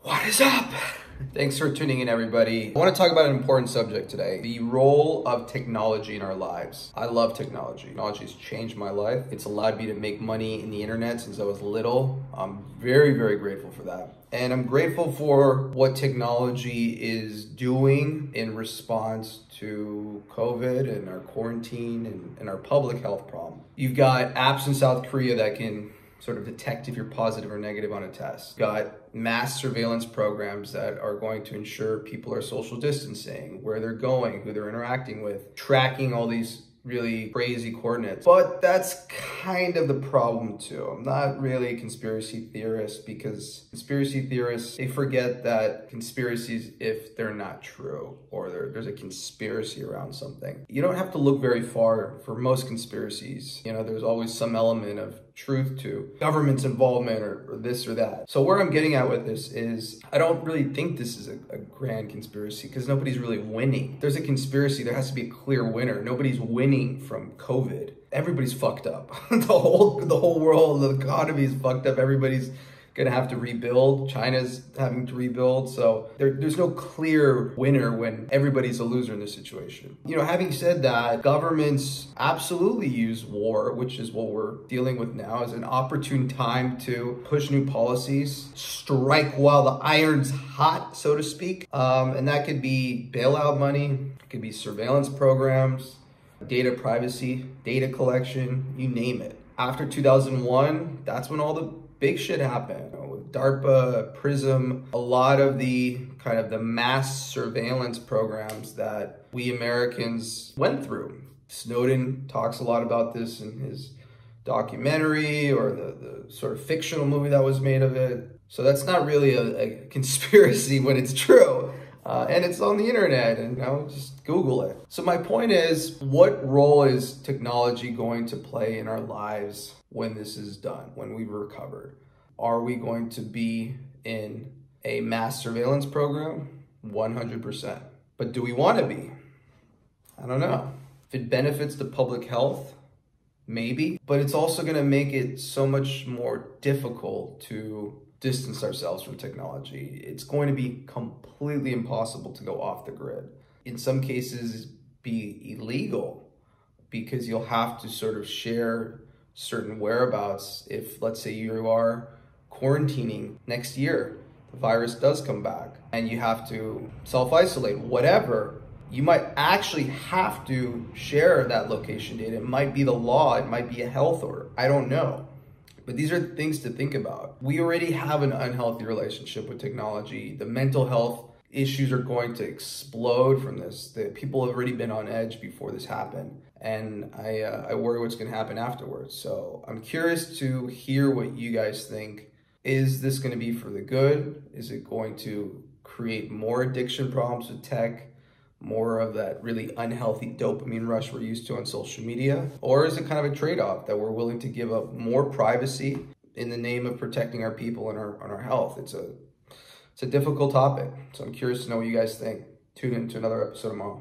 What is up? Thanks for tuning in, everybody. I want to talk about an important subject today, the role of technology in our lives. I love technology. Technology has changed my life. It's allowed me to make money in the internet since I was little. I'm very, very grateful for that. And I'm grateful for what technology is doing in response to COVID and our quarantine and our public health problem. You've got apps in South Korea that can sort of detect if you're positive or negative on a test. Got mass surveillance programs that are going to ensure people are social distancing, where they're going, who they're interacting with, tracking all these really crazy coordinates. But that's kind of the problem too. I'm not really a conspiracy theorist because conspiracy theorists, they forget that conspiracies, if they're not true or there's a conspiracy around something, you don't have to look very far for most conspiracies. You know, there's always some element of truth to government's involvement or this or that. So where I'm getting at with this is I don't really think this is a grand conspiracy because nobody's really winning. If there's a conspiracy, there has to be a clear winner. Nobody's winning from COVID. Everybody's fucked up. the whole world, the economy is fucked up. Everybody's gonna have to rebuild. China's having to rebuild. So there's no clear winner when everybody's a loser in this situation. You know, having said that, governments absolutely use war, which is what we're dealing with now, as an opportune time to push new policies, strike while the iron's hot, so to speak. And that could be bailout money, it could be surveillance programs, data privacy, data collection, you name it. After 2001, that's when all the big shit happened. With DARPA, PRISM, a lot of the kind of the mass surveillance programs that we Americans went through. Snowden talks a lot about this in his documentary or the sort of fictional movie that was made of it. So that's not really a conspiracy when it's true. And it's on the internet, and just Google it. So my point is, what role is technology going to play in our lives when this is done, when we've recovered? Are we going to be in a mass surveillance program? 100%. But do we want to be? I don't know. If it benefits the public health, maybe. But it's also going to make it so much more difficult to distance ourselves from technology. It's going to be completely impossible to go off the grid. In some cases, be illegal because you'll have to sort of share certain whereabouts. If, let's say, you are quarantining next year, the virus does come back and you have to self-isolate, whatever, you might actually have to share that location data. It might be the law, it might be a health order, I don't know. But these are things to think about. We already have an unhealthy relationship with technology. The mental health issues are going to explode from this. The people have already been on edge before this happened. And I worry what's going to happen afterwards. So I'm curious to hear what you guys think. Is this going to be for the good? Is it going to create more addiction problems with tech? More of that really unhealthy dopamine rush we're used to on social media? Or is it kind of a trade-off that we're willing to give up more privacy in the name of protecting our people and our health? It's a difficult topic. So I'm curious to know what you guys think. Tune in to another episode tomorrow.